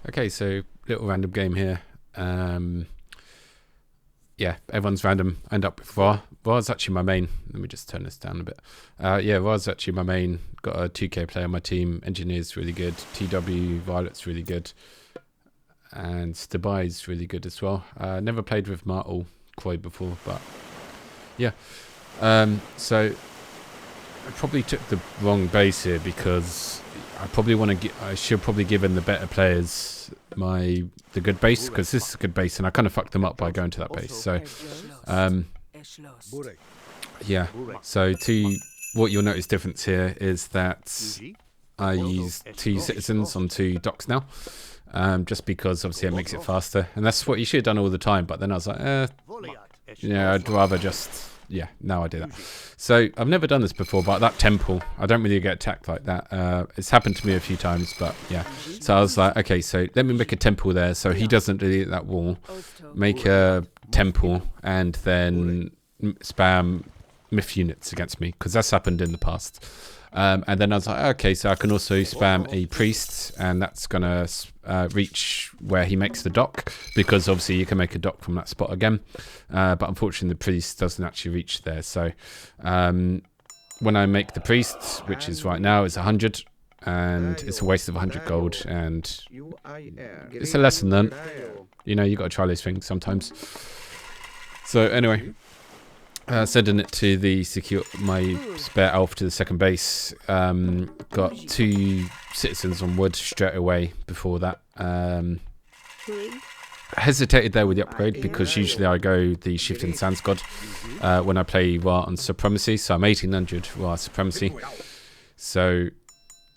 Okay, so little random game here. Yeah, everyone's random. End up with Var. Var's actually my main. Let me just turn this down a bit. Yeah, Var's actually my main. Got a 2K player on my team. Engineer's really good. TW, Violet's really good. And Stabai's really good as well. Never played with Martel Croy before, but yeah. So I probably took the wrong base here because I probably want to. I should probably give in the better players the good base, because this is a good base, and I kind of fucked them up by going to that base. So, yeah. So what you'll notice difference here is that I use 2 citizens on 2 docks now, just because obviously it makes it faster, and that's what you should have done all the time. But then I was like, yeah, I'd rather just. Yeah, now I do that. So I've never done this before, but that temple, I don't really get attacked like that. It's happened to me a few times, but yeah. So I was like, okay, so let me make a temple there so he doesn't delete that wall. Make a temple and then spam myth units against me, because that's happened in the past. And then I was like, okay, so I can also spam a priest, and that's going to reach where he makes the dock, because obviously you can make a dock from that spot again. But unfortunately, the priest doesn't actually reach there. So when I make the priest, which is right now, is 100, and it's a waste of 100 gold, and it's a lesson learned. You know, you got to try these things sometimes. So anyway. Sending it to the my spare elf to the second base. Got 2 citizens on wood straight away before that. Hesitated there with the upgrade because usually I go the Shifting Sands God when I play Ra on Supremacy. So I'm 1800 Ra Supremacy. So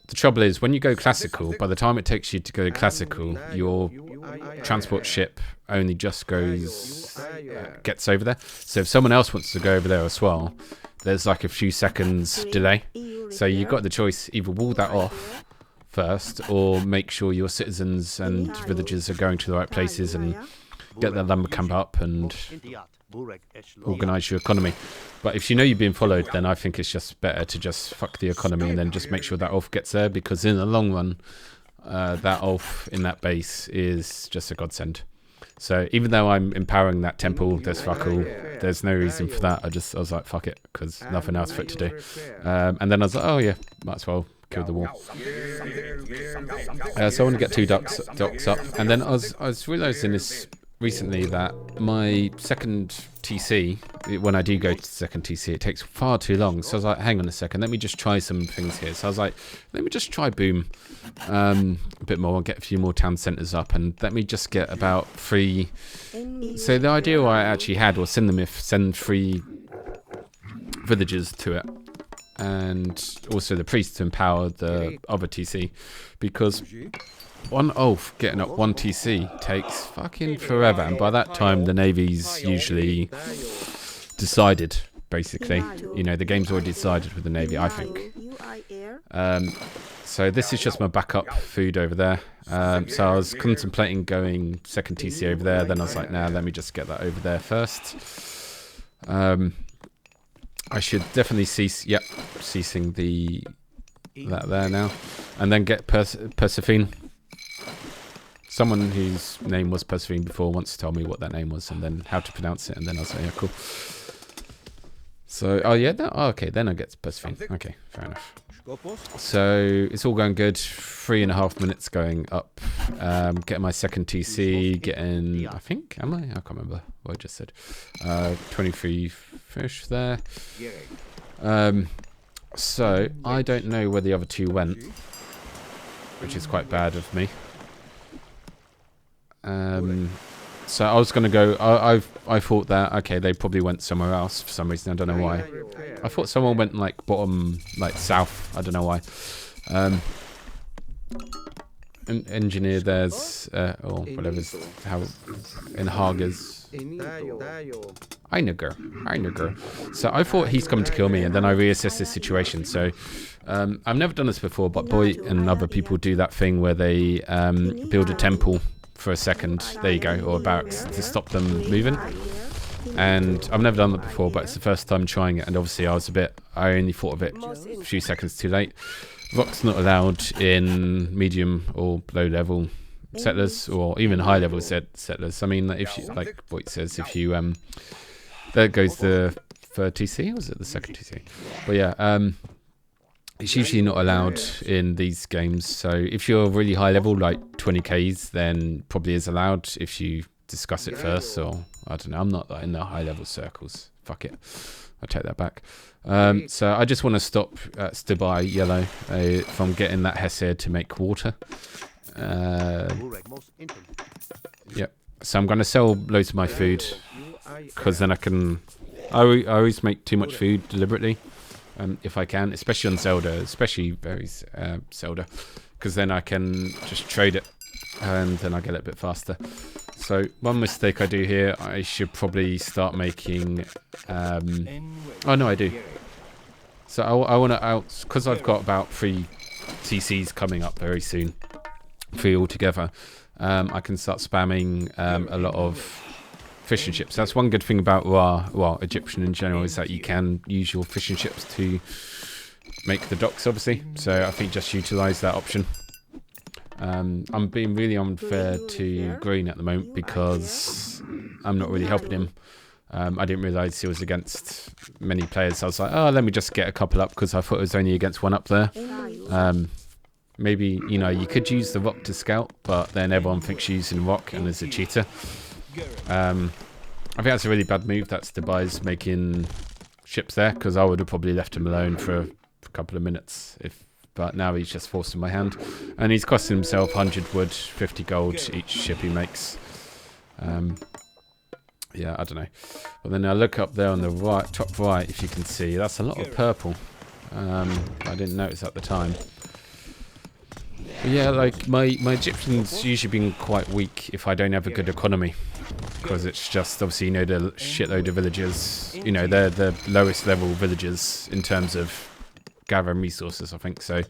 the trouble is, when you go classical, by the time it takes you to go classical, your transport ship only just gets over there. So if someone else wants to go over there as well, there's like a few seconds delay. So you've got the choice, either wall that off first, or make sure your citizens and villagers are going to the right places and get their lumber camp up and organise your economy. But if you know you're being followed, then I think it's just better to just fuck the economy and then just make sure that elf gets there, because in the long run, that elf in that base is just a godsend. So even though I'm empowering that temple, there's fuck all. There's no reason for that. I was like, fuck it, because nothing else for it to do. And then I was like, oh yeah, might as well kill the wall. So I want to get 2 docks up, and then I was realising this recently that my second TC, when I do go to second TC, it takes far too long. So I was like, hang on a second, let me just try some things here. So I was like, let me just try Boom a bit more, get a few more town centres up, and let me just get about 3. So the idea I actually had was send 3 villagers to it, and also the priest to empower the other TC, because one elf getting up 1 TC takes fucking forever, and by that time the navy's usually decided, basically. You know, the game's already decided with the navy, I think. So this is just my backup food over there. So I was contemplating going second TC over there, then I was like, nah, let me just get that over there first. I should definitely ceasing that there now, and then get Persephone. Someone whose name was Persephone before wants to tell me what that name was and then how to pronounce it, and then I'll say, yeah, cool. So, okay, then I get Persephone. Okay, fair enough. So it's all going good. 3.5 minutes going up. Getting my second TC. Getting, I think, am I? I can't remember what I just said. 23 fish there. So I don't know where the other 2 went, which is quite bad of me. So I was going to go, I thought that, okay, they probably went somewhere else for some reason, I don't know why. I thought someone went like bottom, like south, I don't know why. Engineer there's, or whatever's, how, in Hager's. Einiger. So I thought he's coming to kill me, and then I reassessed the situation. So I've never done this before, but Boy and other people do that thing where they build a temple for a second, there you go, or a barracks to stop them moving. And I've never done that before, but it's the first time trying it, and obviously I only thought of it a few seconds too late. Rock's not allowed in medium or low level settlers, or even high level settlers. I mean, if you, like what it says, if you there goes the third TC, or was it the second TC? But yeah, it's usually not allowed in these games. So if you're really high level, like 20Ks, then probably is allowed if you discuss it first. Or I don't know. I'm not in the high level circles. Fuck it. I take that back. So I just want to stop Stubai yellow from getting that Hesed to make water. Yep. So I'm going to sell loads of my food because then I can. I always make too much food deliberately, if I can, especially on Zelda, especially berries Zelda, because then I can just trade it and then I get it a bit faster. So one mistake I do here, I should probably start making. Oh no, I do. So I want to because I've got about 3 TCs coming up very soon, 3 altogether. I can start spamming a lot of fishing ships. That's one good thing about well, Egyptian in general, is that you can use your fishing ships to make the docks, obviously. So I think just utilize that option. I'm being really unfair to Green at the moment because I'm not really helping him. I didn't realise he was against many players. I was like, oh, let me just get a couple up because I thought it was only against one up there. Maybe, you know, you could use the rock to scout, but then everyone thinks you're using rock and there's a cheater. I think that's a really bad move. That's Dubai's making ships there, because I would have probably left him alone for a couple of minutes. But now he's just forcing my hand. And he's costing himself 100 wood, 50 gold each ship he makes. Yeah, I don't know. But then I look up there on the right, top right, if you can see, that's a lot of purple. I didn't notice at the time. But yeah, like my Egyptian's usually been quite weak if I don't have a good economy, because it's just obviously, you know, the shitload of villagers. You know, they're the lowest level villagers in terms of gathering resources, I think. So,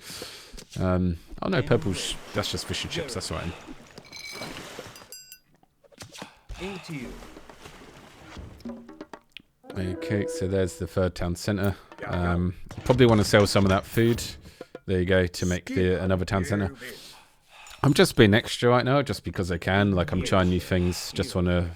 oh no, purple's that's just fishing ships. That's right. Okay, so there's the third town centre. Probably want to sell some of that food. There you go, to make another town centre. I'm just being extra right now, just because I can. Like, I'm trying new things. Just want to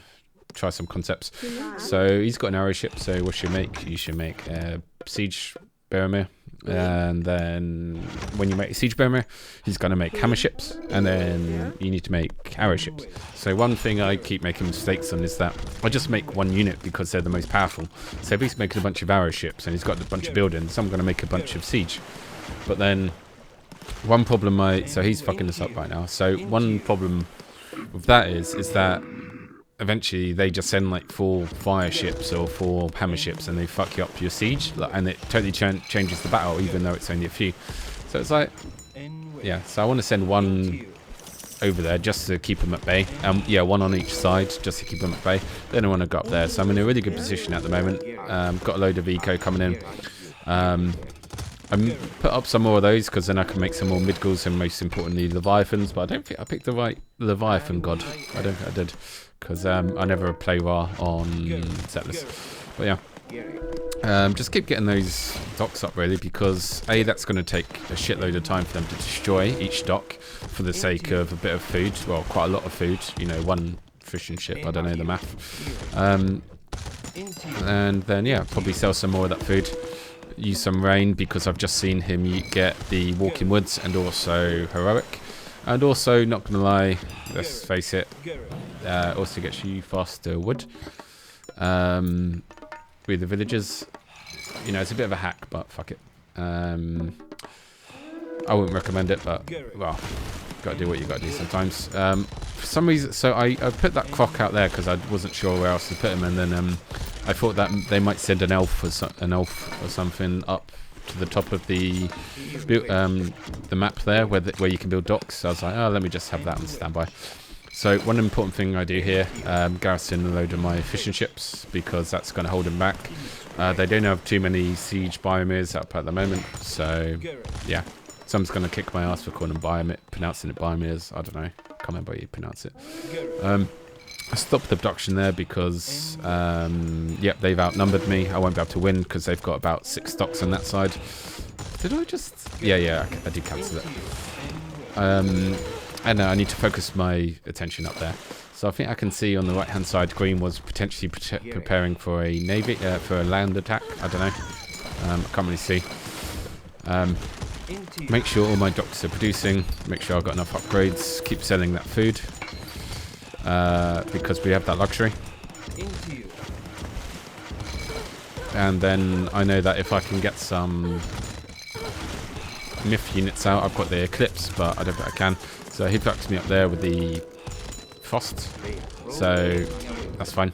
try some concepts. So he's got an arrow ship. So what should you make? You should make a siege Beremir. And then when you make a siege Beremir, he's going to make hammer ships. And then you need to make arrow ships. So one thing I keep making mistakes on is that I just make one unit because they're the most powerful. So if he's making a bunch of arrow ships and he's got a bunch of buildings, I'm going to make a bunch of siege. But then one problem so he's fucking this up right now. So one problem with that is that eventually they just send like 4 fire ships or 4 hammer ships and they fuck you up your siege, and it totally changes the battle, even though it's only a few. So it's like, yeah, so I want to send 1 over there just to keep them at bay. Yeah, 1 on each side just to keep them at bay. Then I want to go up there. So I'm in a really good position at the moment. Got a load of eco coming in. I put up some more of those because then I can make some more Midgals and, most importantly, Leviathans. But I don't think I picked the right Leviathan god. I don't think I did, because I never play raw on settlers. But yeah, just keep getting those docks up, really, because A, that's going to take a shitload of time for them to destroy each dock for the sake of a bit of food. Well, quite a lot of food. You know, 1 fishing ship. I don't know the math. And then, yeah, probably sell some more of that food. Use some rain, because I've just seen him get the walking woods and also heroic, and also, not gonna lie, let's face it, also gets you faster wood with the villagers. You know, it's a bit of a hack, but fuck it. I wouldn't recommend it, but well, gotta do what you gotta do sometimes. For some reason, so I put that croc out there because I wasn't sure where else to put him, and then I thought that they might send an elf or something up to the top of the map there, where you can build docks. So I was like, oh, let me just have that on standby. So one important thing I do here, garrison a load of my fishing ships, because that's going to hold them back. They don't have too many siege biomirs up at the moment, so yeah. Someone's going to kick my ass for calling them pronouncing it biomirs. I don't know. Can't remember how you pronounce it. I stopped the abduction there because, yep, they've outnumbered me. I won't be able to win because they've got about 6 stocks on that side. Did I just... Yeah, I did cancel it. And I need to focus my attention up there. So I think I can see on the right hand side, green was potentially preparing for a navy, for a land attack. I don't know. I can't really see. Make sure all my docks are producing. Make sure I've got enough upgrades. Keep selling that food. Because we have that luxury. And then I know that if I can get some myth units out, I've got the eclipse, but I don't think I can. So he backs me up there with the frost. So that's fine.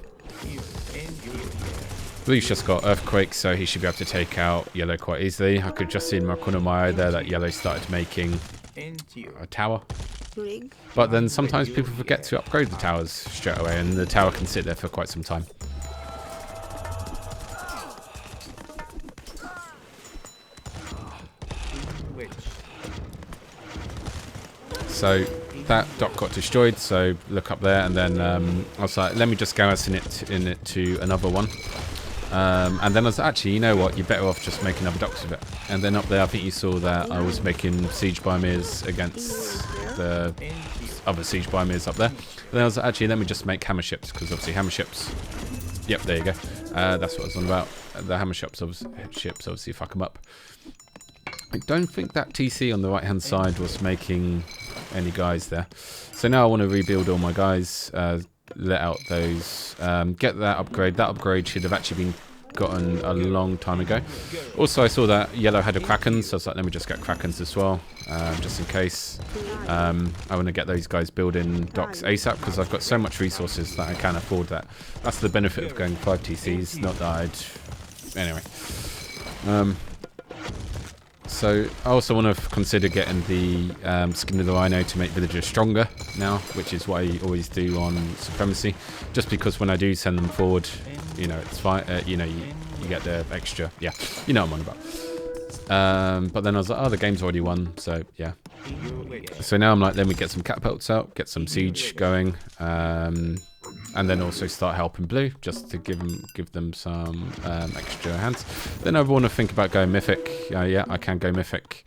Blue's just got earthquake, so he should be able to take out yellow quite easily. I could just see in my corner of my eye there that yellow started making a tower. But then sometimes people forget to upgrade the towers straight away, and the tower can sit there for quite some time. So that dock got destroyed, so look up there, and then I was like, let me just garrison it to another one. And then I was actually, you know what, you're better off just making other docks with it. And then up there, I think you saw that I was making siege biomeres against the other siege biomeres up there. And then I was like, actually, let me just make hammer ships, because obviously hammer ships, yep, there you go. That's what I was on about. The hammer ships obviously fuck them up. I don't think that TC on the right hand side was making any guys there. So now I want to rebuild all my guys, let out those, get that upgrade. That upgrade should have actually been gotten a long time ago. Also, I saw that yellow had a Kraken, so I was like, let me just get Krakens as well, just in case. I want to get those guys building docks ASAP, because I've got so much resources that I can't afford that. That's the benefit of going 5 TCs, not that I'd... Anyway. So I also want to consider getting the skin of the rhino to make villagers stronger now, which is what I always do on supremacy. Just because when I do send them forward, you know, it's fine. You know, you get the extra. Yeah, you know what I'm on about. But then I was like, oh, the game's already won, so yeah. So now I'm like, let me get some catapults out, get some siege going, and then also start helping blue, just to give them some extra hands. Then I want to think about going mythic. Yeah, I can go mythic.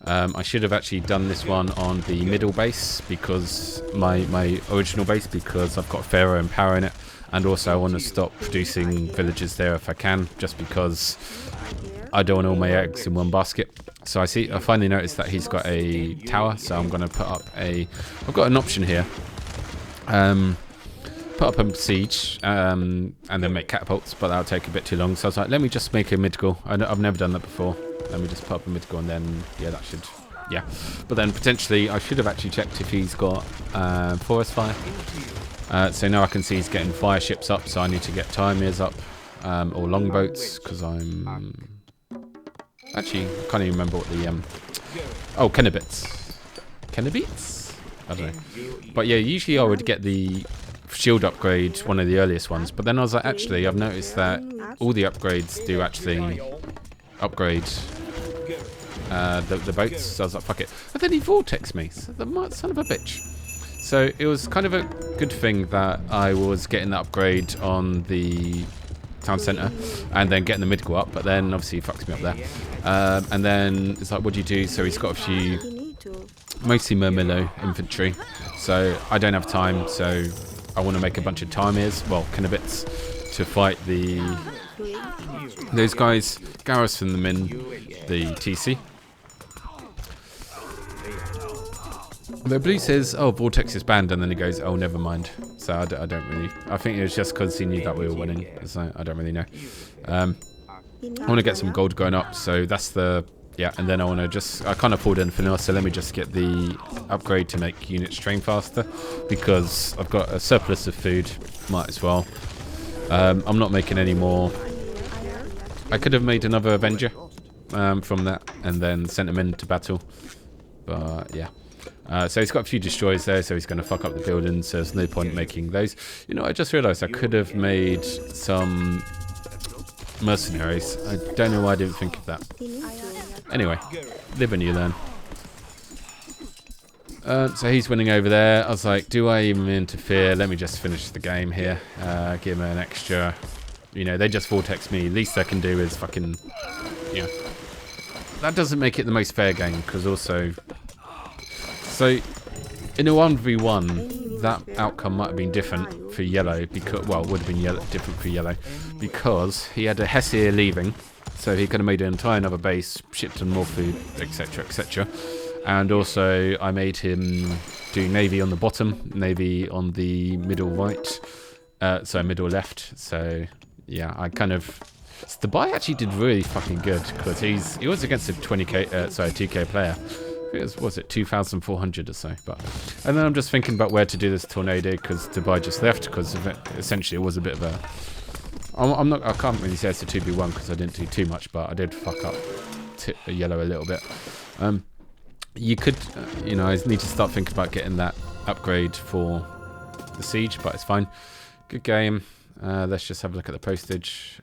I should have actually done this one on the middle base, because my original base, because I've got Pharaoh and power in it, and also I want to stop producing villages there if I can, just because I don't want all my eggs in one basket. So I finally noticed that he's got a tower, so I'm going to put up I've got an option here. Put up a siege and then make catapults, but that'll take a bit too long. So I was like, let me just make a mythical. I've never done that before. Let me just put up a mythical, and then yeah, that should, yeah. But then potentially I should have actually checked if he's got forest fire. So now I can see he's getting fire ships up, so I need to get Tymirs up, or longboats, because I'm actually, I can't even remember what the oh, Kennebeats. I don't know. But yeah, usually I would get the shield upgrade, one of the earliest ones, but then I was like, actually, I've noticed that all the upgrades do actually upgrade the boats. So I was like, fuck it. And then he vortex me, so the son of a bitch. So it was kind of a good thing that I was getting that upgrade on the town centre and then getting the mythical up, but then obviously he fucks me up there. And then it's like, what do you do? So he's got a few, mostly Murmillo infantry, so I don't have time, so I want to make a bunch of Tymirs, well, Kennebeats, to fight those guys, garrison them in the TC. The blue says, oh, vortex is banned, and then he goes, oh, never mind. So I don't really, I think it was just because he knew that we were winning, so I don't really know. I want to get some gold going up, so that's the, yeah, and then I want to just, I can't afford anything else, so let me just get the upgrade to make units train faster, because I've got a surplus of food, might as well. I'm not making any more. I could have made another Avenger from that, and then sent him into battle, but yeah. So he's got a few destroyers there, so he's going to fuck up the buildings, so there's no point making those. You know, I just realised I could have made some mercenaries. I don't know why I didn't think of that. Anyway, live and you learn. So he's winning over there. I was like, do I even interfere? Let me just finish the game here. Give him an extra... You know, they just vortex me. Least I can do is fucking... Yeah. That doesn't make it the most fair game, because also... So, in a 1v1, that outcome might have been different for yellow, because, well, would have been different for yellow, because he had a Hessier leaving, so he could have made an entire another base, shipped him more food, etc, etc. And also, I made him do navy on the bottom, navy on the middle right, so middle left. So yeah, I kind of. The buy actually did really fucking good because he was against a 2k player. Was it 2,400 or so? But and then I'm just thinking about where to do this tornado because Dubai just left because essentially it was a bit of a. I can't really say it's a 2v1 because I didn't do too much, but I did fuck up yellow a little bit. You could, I need to start thinking about getting that upgrade for the siege, but it's fine. Good game. Let's just have a look at the postage.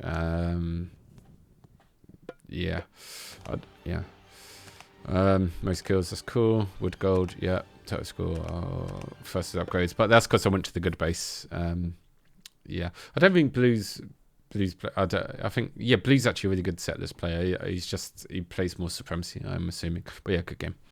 Yeah. Most kills, that's cool. Wood gold, yeah. Total score, first upgrades. But that's because I went to the good base. Yeah. I don't think Blue's I think, yeah, Blue's actually a really good setlist player. He plays more supremacy, I'm assuming. But yeah, good game.